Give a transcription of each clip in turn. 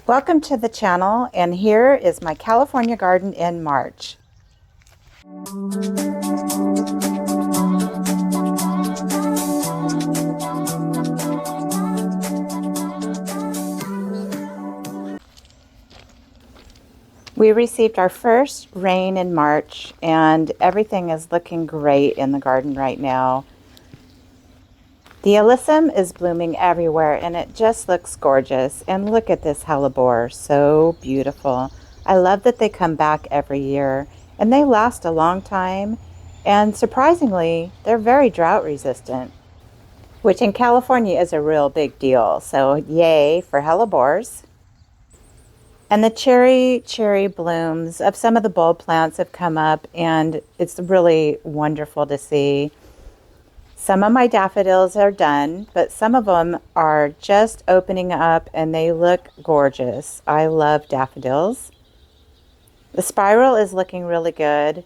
Welcome to the channel, and here is my California garden in March. We received our first rain in March, and everything is looking great in the garden right now. The alyssum is blooming everywhere, and it just looks gorgeous. And look at this hellebore, so beautiful. I love that they come back every year, and they last a long time. And surprisingly, they're very drought resistant, which in California is a real big deal. So yay for hellebores. And the cherry blooms of some of the bulb plants have come up, and it's really wonderful to see. Some of my daffodils are done, but some of them are just opening up and they look gorgeous. I love daffodils. The spiral is looking really good,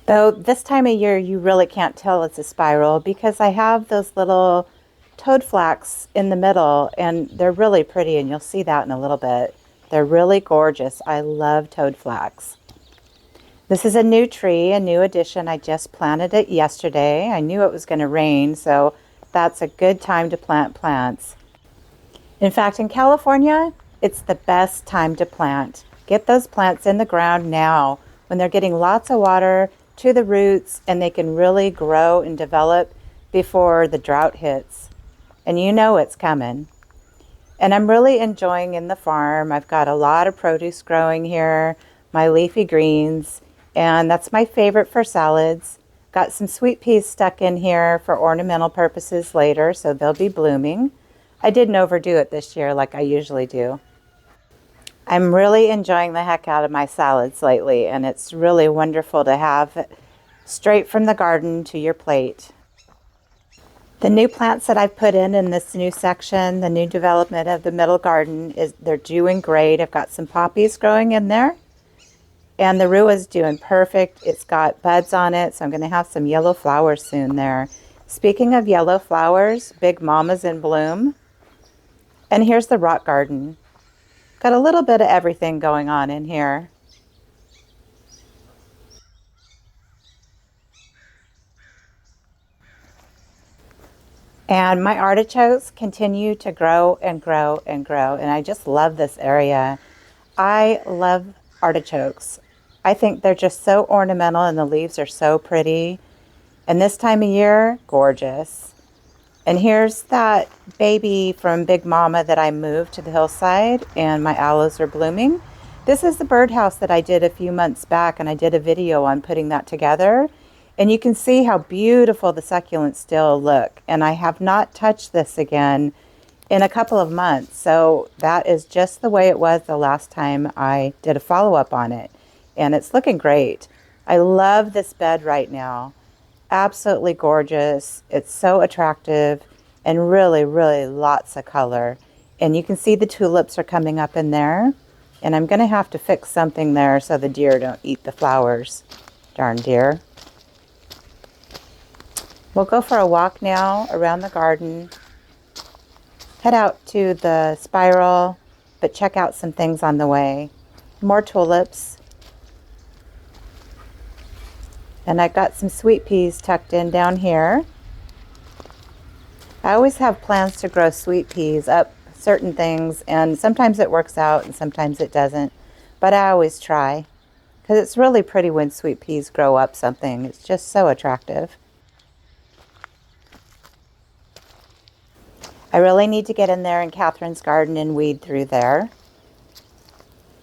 though this time of year you really can't tell it's a spiral because I have those little toad flax in the middle, and they're really pretty, and you'll see that in a little bit. They're really gorgeous. I love toad flax. This is a new tree, a new addition. I just planted it yesterday. I knew it was going to rain, so that's a good time to plant plants. In fact, in California, it's the best time to plant. Get those plants in the ground now when they're getting lots of water to the roots, and they can really grow and develop before the drought hits. And you know it's coming. And I'm really enjoying in the farm. I've got a lot of produce growing here, my leafy greens, and that's my favorite for salads. Got some sweet peas stuck in here for ornamental purposes later, so they'll be blooming. I didn't overdo it this year like I usually do. I'm really enjoying the heck out of my salads lately, and it's really wonderful to have straight from the garden to your plate. The new plants that I've put in this new section, the new development of the middle garden, they're doing great. I've got some poppies growing in there. And the rue is doing perfect. It's got buds on it, so I'm going to have some yellow flowers soon there. Speaking of yellow flowers, Big Mama's in bloom. And here's the rock garden. Got a little bit of everything going on in here. And my artichokes continue to grow and grow and grow, and I just love this area. I love artichokes. I think they're just so ornamental, and the leaves are so pretty. And this time of year, gorgeous. And here's that baby from Big Mama that I moved to the hillside, and my aloes are blooming. This is the birdhouse that I did a few months back, and I did a video on putting that together. And you can see how beautiful the succulents still look. And I have not touched this again in a couple of months. So that is just the way it was the last time I did a follow-up on it. And it's looking great. I love this bed right now. Absolutely gorgeous. It's so attractive and really, really lots of color. And you can see the tulips are coming up in there. And I'm going to have to fix something there so the deer don't eat the flowers. Darn deer. We'll go for a walk now around the garden. Head out to the spiral, but check out some things on the way. More tulips. And I've got some sweet peas tucked in down here. I always have plans to grow sweet peas up certain things, and sometimes it works out and sometimes it doesn't. But I always try, because it's really pretty when sweet peas grow up something. It's just so attractive. I really need to get in there in Catherine's garden and weed through there.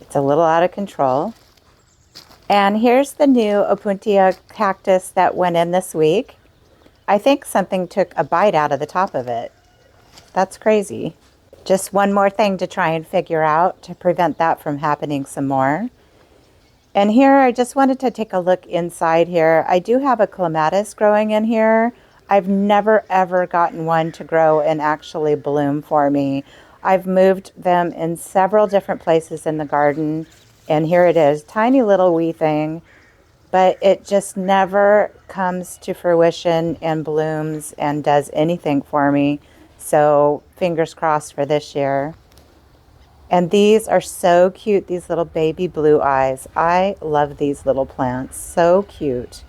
It's a little out of control. And here's the new Opuntia cactus that went in this week. I think something took a bite out of the top of it. That's crazy. Just one more thing to try and figure out to prevent that from happening some more. And here I just wanted to take a look inside here. I do have a clematis growing in here. I've never ever gotten one to grow and actually bloom for me. I've moved them in several different places in the garden, and here it is, tiny little wee thing, but it just never comes to fruition and blooms and does anything for me. So fingers crossed for this year. And these are so cute, these little baby blue eyes. I love these little plants, so cute.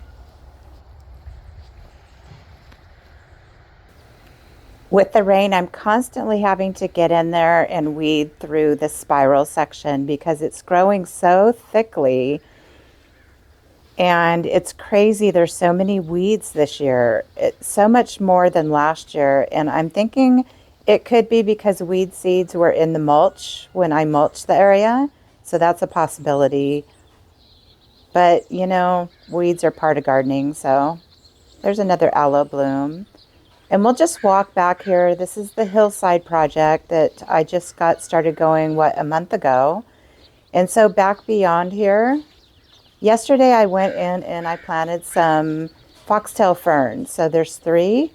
With the rain, I'm constantly having to get in there and weed through the spiral section because it's growing so thickly. And it's crazy. There's so many weeds this year. It's so much more than last year. And I'm thinking it could be because weed seeds were in the mulch when I mulched the area. So that's a possibility. But, you know, weeds are part of gardening. So there's another aloe bloom. And we'll just walk back here. This is the hillside project that I just got started going, what, a month ago. And so back beyond here, yesterday I went in and I planted some foxtail ferns. So there's 3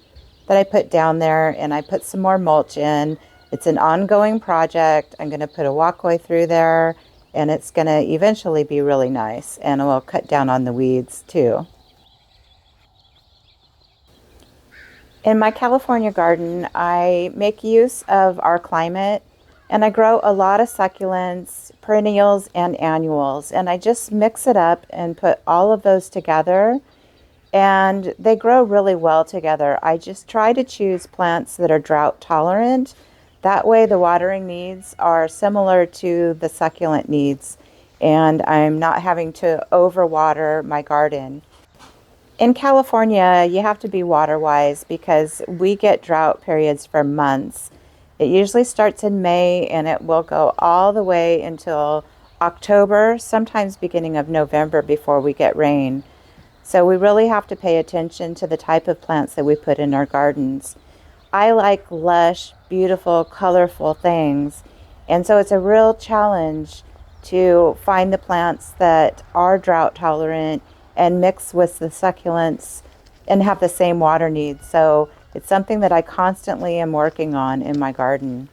that I put down there, and I put some more mulch in. It's an ongoing project. I'm going to put a walkway through there, and it's going to eventually be really nice. And we'll cut down on the weeds too. In my California garden, I make use of our climate, and I grow a lot of succulents, perennials, and annuals. And I just mix it up and put all of those together, and they grow really well together. I just try to choose plants that are drought tolerant. That way the watering needs are similar to the succulent needs, and I'm not having to overwater my garden. In California, you have to be water wise because we get drought periods for months. It usually starts in May and it will go all the way until October, sometimes beginning of November before we get rain. So we really have to pay attention to the type of plants that we put in our gardens. I like lush, beautiful, colorful things. And so it's a real challenge to find the plants that are drought tolerant and mix with the succulents and have the same water needs. So it's something that I constantly am working on in my garden.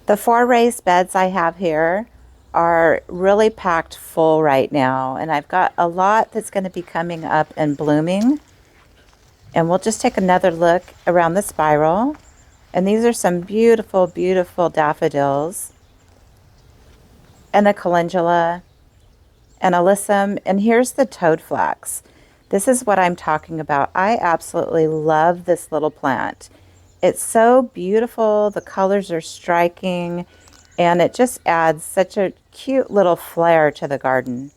The 4 raised beds I have here are really packed full right now, and I've got a lot that's going to be coming up and blooming. And we'll just take another look around the spiral. And these are some beautiful, beautiful daffodils and a calendula and alyssum. And here's the toadflax. This is what I'm talking about. I absolutely love this little plant. It's so beautiful. The colors are striking, and it just adds such a cute little flair to the garden.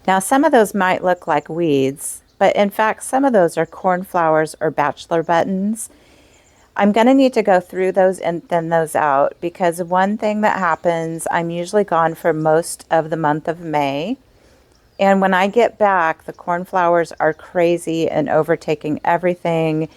Now, some of those might look like weeds, but in fact, some of those are cornflowers or bachelor buttons. I'm going to need to go through those and thin those out because one thing that happens, I'm usually gone for most of the month of May. And when I get back, the cornflowers are crazy and overtaking everything,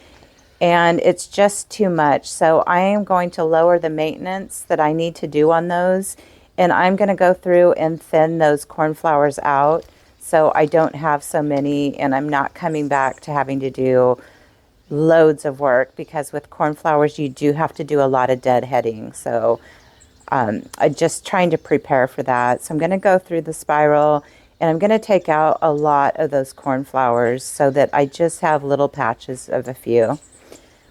and it's just too much. So I am going to lower the maintenance that I need to do on those, and I'm going to go through and thin those cornflowers out so I don't have so many, and I'm not coming back to having to do loads of work, because with cornflowers you do have to do a lot of deadheading. So I'm just trying to prepare for that. So I'm going to go through the spiral, and I'm going to take out a lot of those cornflowers so that I just have little patches of a few.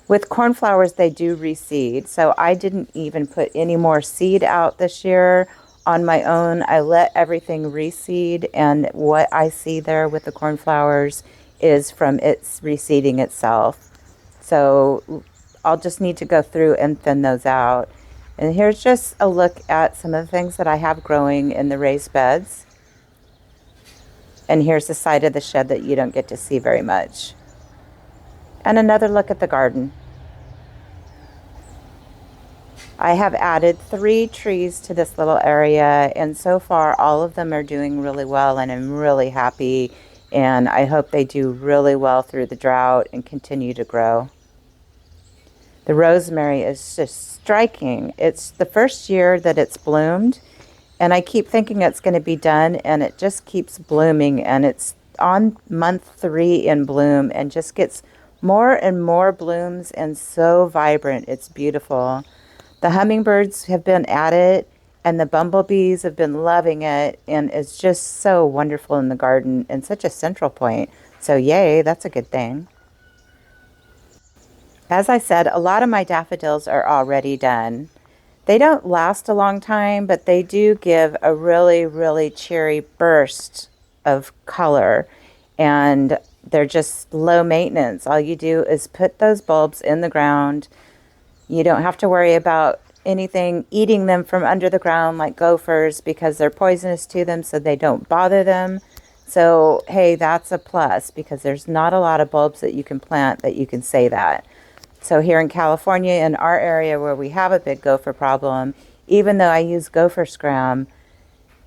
With cornflowers, they do reseed, so I didn't even put any more seed out this year on my own. I let everything reseed, and what I see there with the cornflowers is from its reseeding itself. So I'll just need to go through and thin those out. And here's just a look at some of the things that I have growing in the raised beds. And here's the side of the shed that you don't get to see very much. And another look at the garden. I have added 3 trees to this little area, and so far all of them are doing really well, and I'm really happy, and I hope they do really well through the drought and continue to grow. The rosemary is just striking. It's the first year that it's bloomed, and I keep thinking it's going to be done, and it just keeps blooming, and it's on month 3 in bloom and just gets more and more blooms and so vibrant. It's beautiful. The hummingbirds have been at it, And the bumblebees have been loving it, and it's just so wonderful in the garden and such a central point. So yay, that's a good thing. As I said, a lot of my daffodils are already done. They don't last a long time, but they do give a really, really cheery burst of color. And they're just low maintenance. All you do is put those bulbs in the ground. You don't have to worry about anything eating them from under the ground like gophers because they're poisonous to them, so they don't bother them. So, hey, that's a plus because there's not a lot of bulbs that you can plant that you can say that. So here in California, in our area where we have a big gopher problem, even though I use gopher scram,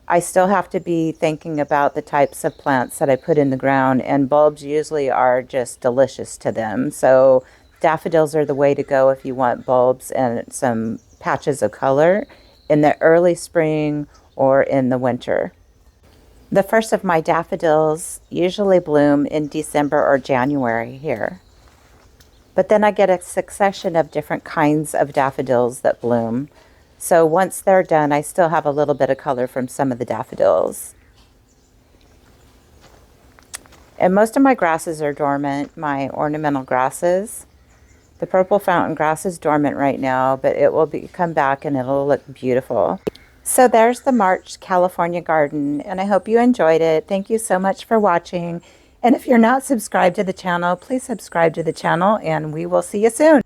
I still have to be thinking about the types of plants that I put in the ground, and bulbs usually are just delicious to them. So daffodils are the way to go if you want bulbs and some patches of color in the early spring or in the winter. The first of my daffodils usually bloom in December or January here. But then I get a succession of different kinds of daffodils that bloom. So once they're done, I still have a little bit of color from some of the daffodils. And most of my grasses are dormant, my ornamental grasses. The purple fountain grass is dormant right now, but it will come back and it'll look beautiful. So there's the March California garden, and I hope you enjoyed it. Thank you so much for watching. And if you're not subscribed to the channel, please subscribe to the channel, and we will see you soon.